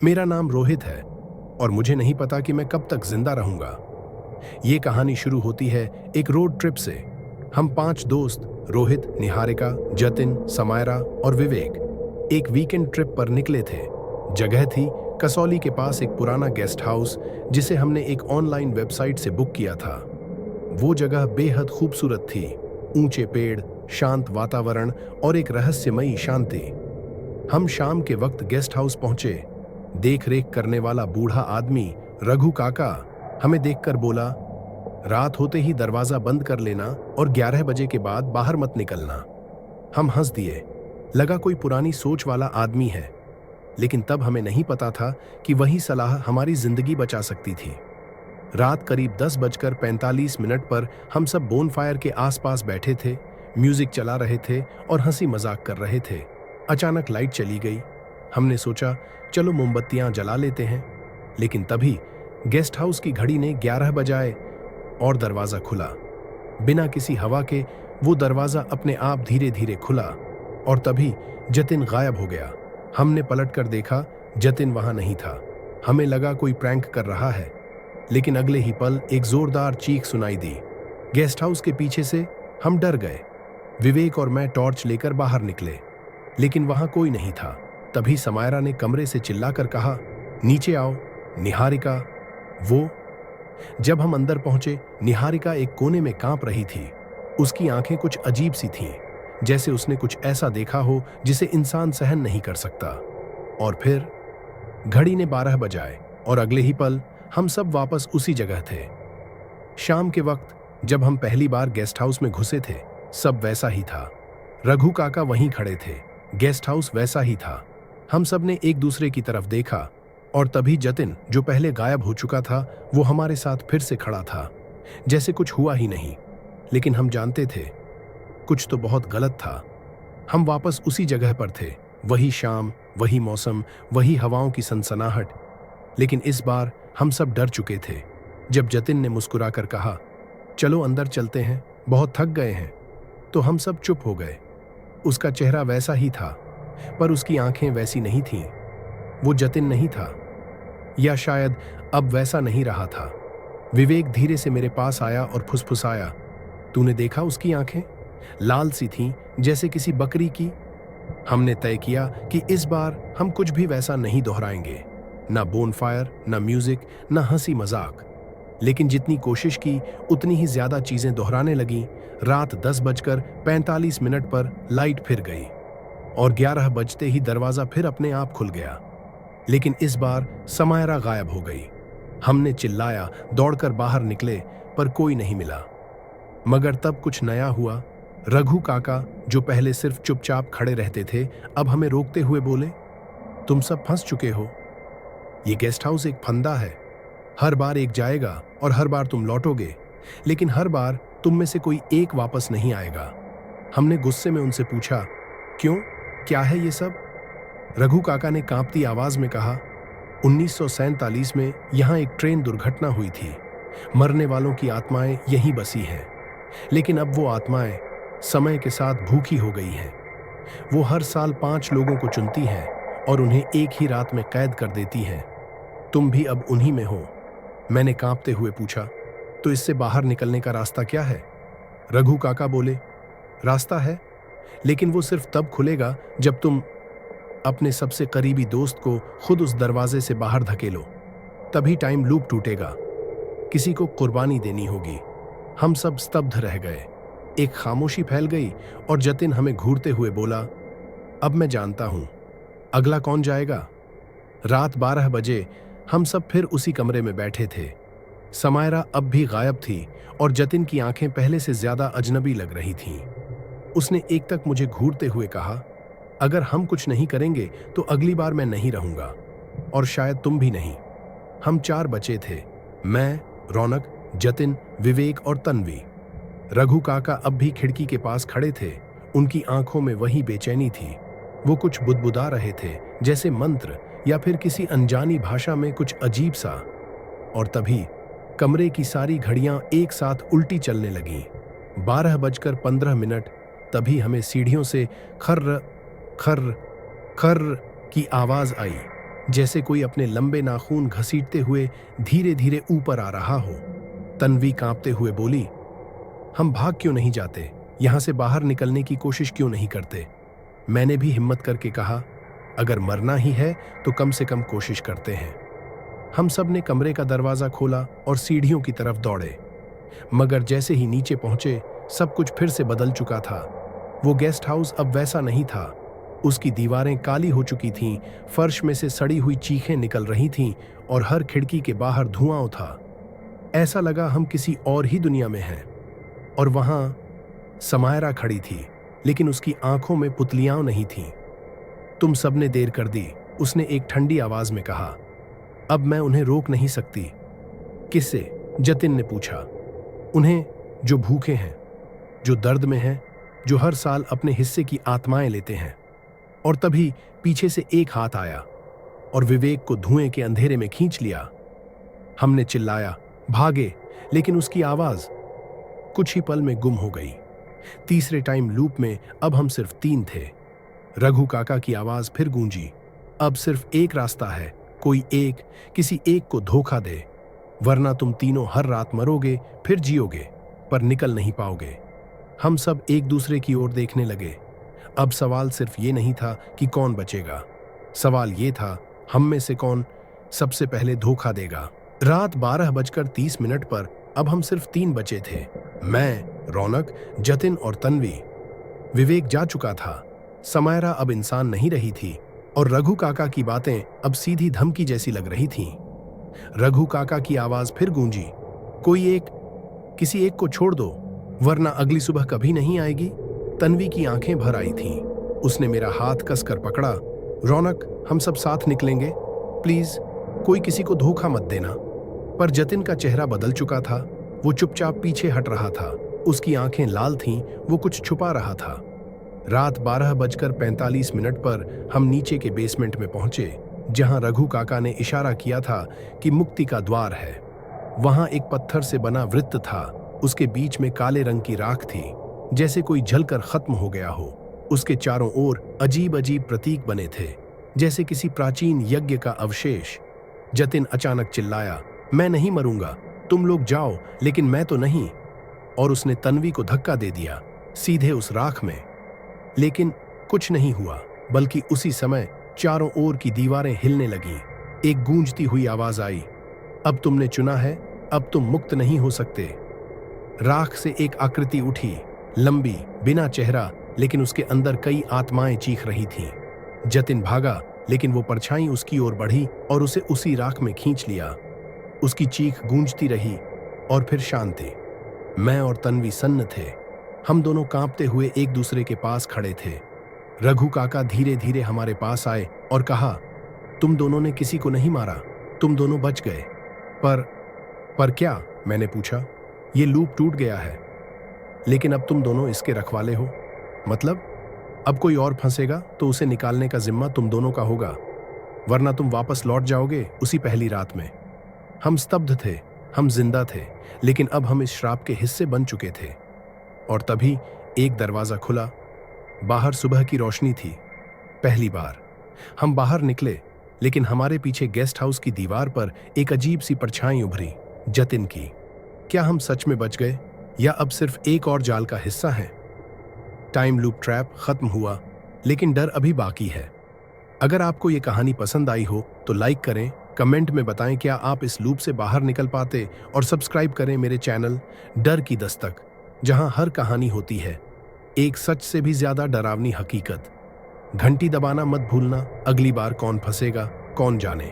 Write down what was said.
मेरा नाम रोहित है और मुझे नहीं पता कि मैं कब तक जिंदा रहूंगा। ये कहानी शुरू होती है एक रोड ट्रिप से। हम 5 दोस्त रोहित, निहारिका, जतिन, समायरा और विवेक एक वीकेंड ट्रिप पर निकले थे। जगह थी कसौली के पास एक पुराना गेस्ट हाउस जिसे हमने एक ऑनलाइन वेबसाइट से बुक किया था। वो जगह बेहद खूबसूरत थी। ऊंचे पेड़, शांत वातावरण और एक रहस्यमयी शांति। हम शाम के वक्त गेस्ट हाउस पहुंचे। देख रेख करने वाला बूढ़ा आदमी रघु काका हमें देखकर बोला, रात होते ही दरवाजा बंद कर लेना और 11 बजे के बाद बाहर मत निकलना। हम हंस दिए, लगा कोई पुरानी सोच वाला आदमी है। लेकिन तब हमें नहीं पता था कि वही सलाह हमारी जिंदगी बचा सकती थी। रात करीब 10:45 पर हम सब बोनफायर के आसपास बैठे थे, म्यूजिक चला रहे थे और हंसी मजाक कर रहे थे। अचानक लाइट चली गई। हमने सोचा चलो मोमबत्तियां जला लेते हैं, लेकिन तभी गेस्ट हाउस की घड़ी ने 11 बजाए और दरवाजा खुला। बिना किसी हवा के वो दरवाजा अपने आप धीरे धीरे खुला और तभी जतिन गायब हो गया। हमने पलटकर देखा, जतिन वहां नहीं था। हमें लगा कोई प्रैंक कर रहा है, लेकिन अगले ही पल एक जोरदार चीख सुनाई दी। गेस्ट हाउस के पीछे से हम डर गए। विवेक और मैं टॉर्च लेकर बाहर निकले, लेकिन वहां कोई नहीं था। तभी समायरा ने कमरे से चिल्लाकर कहा, नीचे आओ। निहारिका। वो जब हम अंदर पहुंचे, निहारिका एक कोने में कांप रही थी। उसकी आंखें कुछ अजीब सी थीं, जैसे उसने कुछ ऐसा देखा हो जिसे इंसान सहन नहीं कर सकता। और फिर घड़ी ने 12 बजाए और अगले ही पल हम सब वापस उसी जगह थे। शाम के वक्त जब हम पहली बार गेस्ट हाउस में घुसे थे, सब वैसा ही था। रघु काका वहीं खड़े थे, गेस्ट हाउस वैसा ही था। हम सब ने एक दूसरे की तरफ देखा और तभी जतिन, जो पहले गायब हो चुका था, वो हमारे साथ फिर से खड़ा था, जैसे कुछ हुआ ही नहीं। लेकिन हम जानते थे कुछ तो बहुत गलत था। हम वापस उसी जगह पर थे, वही शाम, वही मौसम, वही हवाओं की सनसनाहट। लेकिन इस बार हम सब डर चुके थे। जब जतिन ने मुस्कुराकर कहा, चलो अंदर चलते हैं, बहुत थक गए हैं, तो हम सब चुप हो गए। उसका चेहरा वैसा ही था, पर उसकी आंखें वैसी नहीं थीं। वो जतिन नहीं था, या शायद अब वैसा नहीं रहा था। विवेक धीरे से मेरे पास आया और फुसफुसाया, तूने देखा उसकी आंखें? लाल सी थीं, जैसे किसी बकरी की। हमने तय किया कि इस बार हम कुछ भी वैसा नहीं दोहराएंगे, ना बोनफायर, ना म्यूजिक, ना हंसी मजाक। लेकिन जितनी कोशिश की उतनी ही ज्यादा चीजें दोहराने लगी। रात 10:45 पर लाइट फिर गई और 11 बजते ही दरवाजा फिर अपने आप खुल गया। लेकिन इस बार समायरा गायब हो गई। हमने चिल्लाया, दौड़कर बाहर निकले, पर कोई नहीं मिला। मगर तब कुछ नया हुआ। रघु काका, जो पहले सिर्फ चुपचाप खड़े रहते थे, अब हमें रोकते हुए बोले, तुम सब फंस चुके हो। ये गेस्ट हाउस एक फंदा है। हर बार एक जाएगा और हर बार तुम लौटोगे, लेकिन हर बार तुम में से कोई एक वापस नहीं आएगा। हमने गुस्से में उनसे पूछा, क्यों, क्या है ये सब? रघु काका ने कांपती आवाज में कहा, 1947 में यहां एक ट्रेन दुर्घटना हुई थी। मरने वालों की आत्माएं यहीं बसी हैं, लेकिन अब वो आत्माएं समय के साथ भूखी हो गई हैं। वो हर साल 5 लोगों को चुनती हैं और उन्हें एक ही रात में कैद कर देती हैं। तुम भी अब उन्हीं में हो। मैंने कांपते हुए पूछा, तो इससे बाहर निकलने का रास्ता क्या है? रघु काका बोले, रास्ता है, लेकिन वो सिर्फ तब खुलेगा जब तुम अपने सबसे करीबी दोस्त को खुद उस दरवाजे से बाहर धकेलो। तभी टाइम लूप टूटेगा। किसी को कुर्बानी देनी होगी। हम सब स्तब्ध रह गए। एक खामोशी फैल गई और जतिन हमें घूरते हुए बोला, अब मैं जानता हूं, अगला कौन जाएगा? रात 12 बजे हम सब फिर उसी कमरे में बैठे थे। समायरा अब भी गायब थी और जतिन की आंखें पहले से ज्यादा अजनबी लग रही थीं। उसने एक तक मुझे घूरते हुए कहा, अगर हम कुछ नहीं करेंगे तो अगली बार मैं नहीं रहूंगा, और शायद तुम भी नहीं। हम 4 बचे थे, मैं, रौनक, जतिन, विवेक और तन्वी। रघु काका अब भी खिड़की के पास खड़े थे। उनकी आंखों में वही बेचैनी थी। वो कुछ बुदबुदा रहे थे, जैसे मंत्र या फिर किसी अनजानी भाषा में कुछ अजीब सा। और तभी कमरे की सारी घड़ियां एक साथ उल्टी चलने लगीं। 12:15। तभी हमें सीढ़ियों से खर्र खर्र खर्र की आवाज आई, जैसे कोई अपने लंबे नाखून घसीटते हुए धीरे धीरे ऊपर आ रहा हो। तन्वी कांपते हुए बोली, हम भाग क्यों नहीं जाते? यहां से बाहर निकलने की कोशिश क्यों नहीं करते? मैंने भी हिम्मत करके कहा, अगर मरना ही है तो कम से कम कोशिश करते हैं। हम सब ने कमरे का दरवाजा खोला और सीढ़ियों की तरफ दौड़े, मगर जैसे ही नीचे पहुंचे सब कुछ फिर से बदल चुका था। वो गेस्ट हाउस अब वैसा नहीं था। उसकी दीवारें काली हो चुकी थीं, फर्श में से सड़ी हुई चीखें निकल रही थीं और हर खिड़की के बाहर धुआं था। ऐसा लगा हम किसी और ही दुनिया में हैं। और वहां समायरा खड़ी थी, लेकिन उसकी आंखों में पुतलियां नहीं थीं। तुम सबने देर कर दी, उसने एक ठंडी आवाज में कहा। अब मैं उन्हें रोक नहीं सकती। किससे? जतिन ने पूछा। उन्हें जो भूखे हैं, जो दर्द में हैं, जो हर साल अपने हिस्से की आत्माएं लेते हैं। और तभी पीछे से एक हाथ आया और विवेक को धुएं के अंधेरे में खींच लिया। हमने चिल्लाया, भागे, लेकिन उसकी आवाज कुछ ही पल में गुम हो गई। तीसरे टाइम लूप में अब हम सिर्फ 3 थे। रघु काका की आवाज फिर गूंजी, अब सिर्फ एक रास्ता है, कोई एक किसी एक को धोखा दे, वरना तुम तीनों हर रात मरोगे, फिर जियोगे, पर निकल नहीं पाओगे। हम सब एक दूसरे की ओर देखने लगे। अब सवाल सिर्फ ये नहीं था कि कौन बचेगा, सवाल ये था हम में से कौन सबसे पहले धोखा देगा। रात 12:30 पर अब हम सिर्फ 3 बचे थे, मैं, रौनक, जतिन और तन्वी। विवेक जा चुका था, समायरा अब इंसान नहीं रही थी और रघु काका की बातें अब सीधी धमकी जैसी लग रही थीं। रघु काका की आवाज फिर गूंजी, कोई एक किसी एक को छोड़ दो, वरना अगली सुबह कभी नहीं आएगी। तन्वी की आंखें भर आई थीं। उसने मेरा हाथ कसकर पकड़ा। रौनक, हम सब साथ निकलेंगे, प्लीज, कोई किसी को धोखा मत देना। पर जतिन का चेहरा बदल चुका था। वो चुपचाप पीछे हट रहा था। उसकी आंखें लाल थीं, वो कुछ छुपा रहा था। रात 12:45 पर हम नीचे के बेसमेंट में पहुंचे, जहां रघु काका ने इशारा किया था कि मुक्ति का द्वार है। वहां एक पत्थर से बना वृत्त था, उसके बीच में काले रंग की राख थी, जैसे कोई जलकर खत्म हो गया हो। उसके चारों ओर अजीब अजीब प्रतीक बने थे, जैसे किसी प्राचीन यज्ञ का अवशेष। जतिन अचानक चिल्लाया, मैं नहीं मरूंगा, तुम लोग जाओ, लेकिन मैं तो नहीं। और उसने तन्वी को धक्का दे दिया, सीधे उस राख में। लेकिन कुछ नहीं हुआ, बल्कि उसी समय चारों ओर की दीवारें हिलने लगीं। एक गूंजती हुई आवाज आई, अब तुमने चुना है, अब तुम मुक्त नहीं हो सकते। राख से एक आकृति उठी, लंबी, बिना चेहरा, लेकिन उसके अंदर कई आत्माएं चीख रही थीं। जतिन भागा, लेकिन वो परछाई उसकी ओर बढ़ी और उसे उसी राख में खींच लिया। उसकी चीख गूंजती रही और फिर शांति। मैं और तन्वी सन्न थे। हम दोनों कांपते हुए एक दूसरे के पास खड़े थे। रघु काका धीरे धीरे हमारे पास आए और कहा, तुम दोनों ने किसी को नहीं मारा, तुम दोनों बच गए। पर क्या? मैंने पूछा। ये लूप टूट गया है, लेकिन अब तुम दोनों इसके रखवाले हो। मतलब? अब कोई और फंसेगा तो उसे निकालने का जिम्मा तुम दोनों का होगा, वरना तुम वापस लौट जाओगे उसी पहली रात में। हम स्तब्ध थे, हम जिंदा थे, लेकिन अब हम इस श्राप के हिस्से बन चुके थे। और तभी एक दरवाजा खुला। बाहर सुबह की रोशनी थी। पहली बार हम बाहर निकले, लेकिन हमारे पीछे गेस्ट हाउस की दीवार पर एक अजीब सी परछाई उभरी, जतिन की। क्या हम सच में बच गए, या अब सिर्फ एक और जाल का हिस्सा है? टाइम लूप ट्रैप खत्म हुआ, लेकिन डर अभी बाकी है। अगर आपको ये कहानी पसंद आई हो तो लाइक करें, कमेंट में बताएं क्या आप इस लूप से बाहर निकल पाते, और सब्सक्राइब करें मेरे चैनल डर की दस्तक, जहां हर कहानी होती है एक सच से भी ज्यादा डरावनी हकीकत। घंटी दबाना मत भूलना। अगली बार कौन फंसेगा, कौन जाने।